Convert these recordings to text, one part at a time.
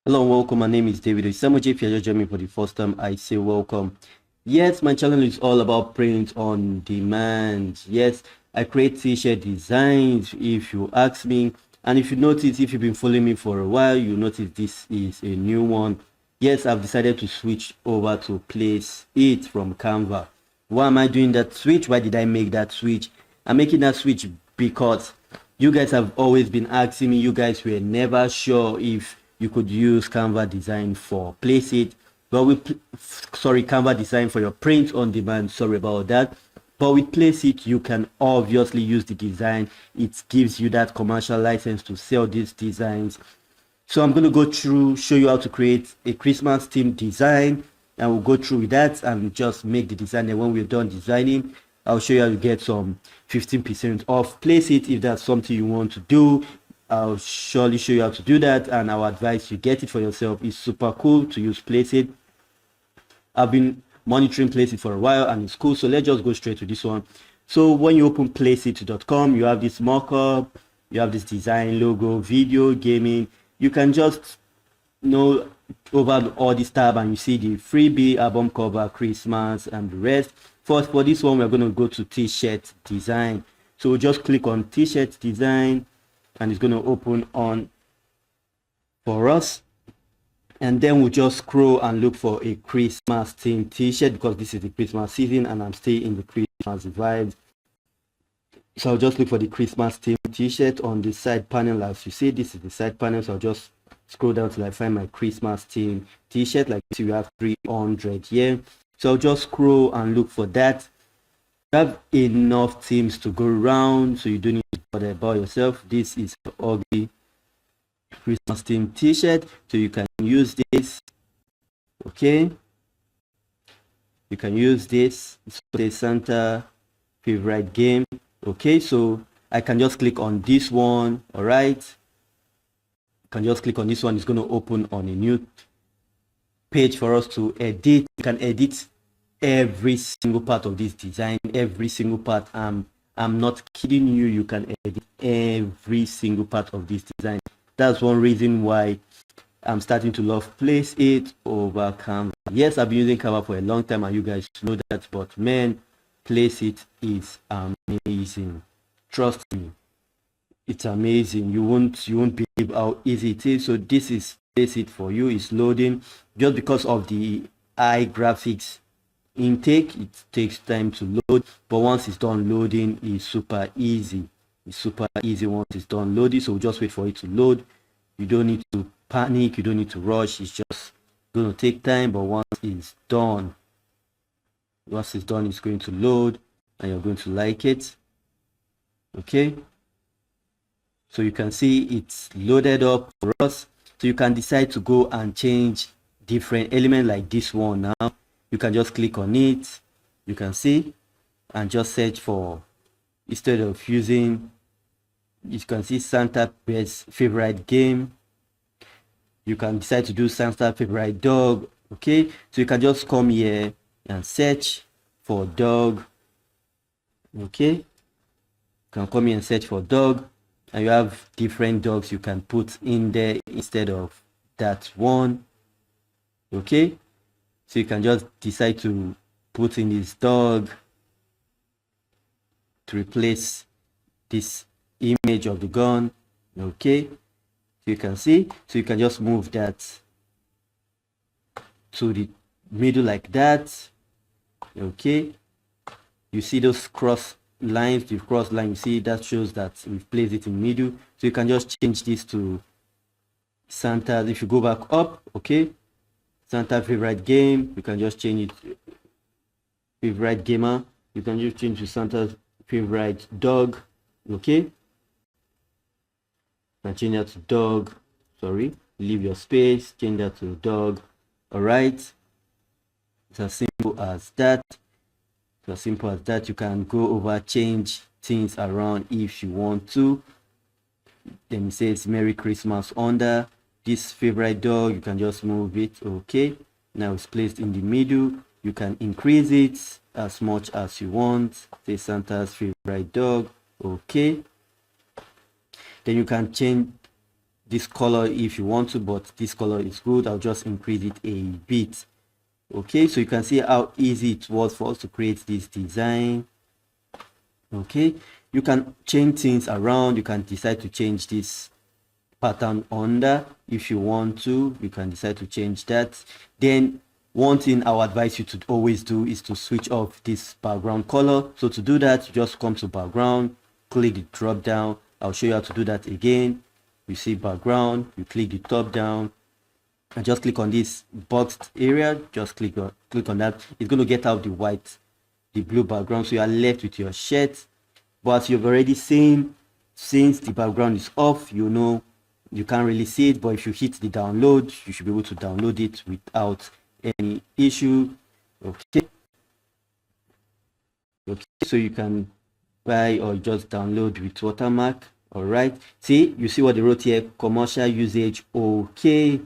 Hello and welcome. My name is David. If you're just joining me for the first time, I say welcome. Yes, my channel is all about print on demand. Yes, I create t-shirt designs if you ask me. And if you notice, if you've been following me for a while, you notice this is a new one. Yes, I've decided to switch over to Placeit from Canva. Why am I doing that switch? Why did I make that switch? I'm making that switch because you guys have always been asking me. You guys were never sure if you could use Canva design for Placeit. But Canva design for your print on demand. Sorry about that. But with Placeit, you can obviously use the design. It gives you that commercial license to sell these designs. So I'm going to go through, show you how to create a Christmas theme design, and we'll go through with that and just make the design. And when we're done designing, I'll show you how to get some 15% off. Placeit if that's something you want to do. I'll surely show you how to do that, and I'll advise you get it for yourself. It's super cool to use Placeit. I've been monitoring Placeit for a while and it's cool. So let's just go straight to this one. So when you open placeit.com, you have this mock-up, you have this design, logo, video, gaming. You can just over all this tab and you see the freebie, album cover, Christmas, and the rest. First, for this one, we're going to go to t-shirt design. So we'll just click on t-shirt design and it's going to open on for us. And then we'll just scroll and look for a Christmas theme t-shirt because this is the Christmas season and I'm still in the Christmas vibe. So I'll just look for the Christmas theme t-shirt on the side panel. As you see, this is the side panel. So I'll just scroll down till I find my Christmas theme t-shirt. Like you see, we have 300 here. So I'll just scroll and look for that. You have enough themes to go around, so you don't need to bother about yourself. This is an ugly Christmas theme t-shirt, so you can use this. Okay, you can use this. Say Santa favorite game. Okay, so I can just click on this one. All right, can just click on this one. It's going to open on a new page for us to edit. You can edit every single part of this design, every single part. I'm not kidding you. You can edit every single part of this design. That's one reason why I'm starting to love Placeit over Canva. Yes, I've been using Canva for a long time and you guys know that, but man, Placeit is amazing. Trust me, it's amazing. You won't believe how easy it is. So this is Placeit for you. It's loading. Just because of the high graphics intake, it takes time to load, but once it's done loading, it's super easy. It's super easy once it's done loading. So just wait for it to load. You don't need to panic, you don't need to rush. It's just going to take time, but once it's done, it's going to load and you're going to like it. Okay, so you can see it's loaded up for us. So you can decide to go and change different elements like this one. Now you can just click on it, you can see, and just search for, instead of using, you can see Santa best favorite game, you can decide to do Santa favorite dog. Okay, so you can just come here and search for dog. Okay, you can come here and search for dog, and you have different dogs you can put in there instead of that one. Okay, so you can just decide to put in this dog to replace this image of the gun. Okay, so you can see, so you can just move that to the middle like that. Okay, you see those cross lines, the cross line, you see that shows that we've placed it in middle. So you can just change this to Santa. If you go back up, okay, Santa favorite game, you can just change it favorite gamer. You can just change to Santa's favorite dog. Okay, and change that to dog. Sorry, leave your space, change that to dog. All right, it's as simple as that. It's as simple as that. You can go over, change things around if you want to. Then it says Merry Christmas under this favorite dog. You can just move it. Okay, now it's placed in the middle. You can increase it as much as you want. Say Santa's favorite dog. Okay, then you can change this color if you want to, but this color is good. I'll just increase it a bit. Okay, so you can see how easy it was for us to create this design. Okay, you can change things around. You can decide to change this pattern under if you want to. You can decide to change that. Then one thing I would advise you to always do is to switch off this background color. So to do that, you just come to background, click the drop down. I'll show you how to do that again. You see background, you click the top down and just click on this boxed area. Just click on that. It's going to get out the blue background, so you are left with your shirt. But you've already seen, since the background is off, you know you can't really see it, but if you hit the download, you should be able to download it without any issue. Okay, so you can buy or just download with watermark. All right, see, you see what they wrote here, commercial usage. Okay,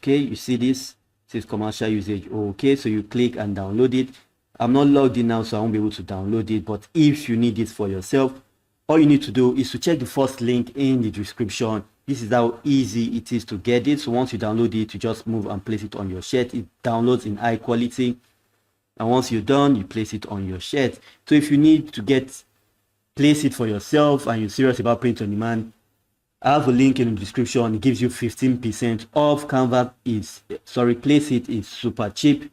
you see this, it says commercial usage. Okay, so you click and download it. I'm not logged in now, so I won't be able to download it, but if you need this for yourself, all you need to do is to check the first link in the description. This is how easy it is to get it. So once you download it, you just move and place it on your shirt. It downloads in high quality, and once you're done, you place it on your shirt. So if you need to place it for yourself and you're serious about print on demand, I have a link in the description. It gives you 15% off. Placeit is super cheap.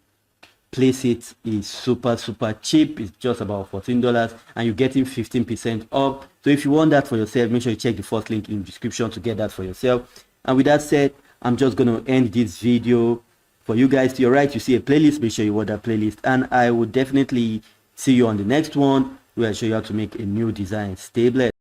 Placeit is super cheap. It's just about $14 and you're getting 15% off. So if you want that for yourself, make sure you check the first link in the description to get that for yourself. And with that said, I'm just going to end this video. For you guys to your right, you see a playlist. Make sure you watch that playlist, and I will definitely see you on the next one where I show you how to make a new design. Stay blessed.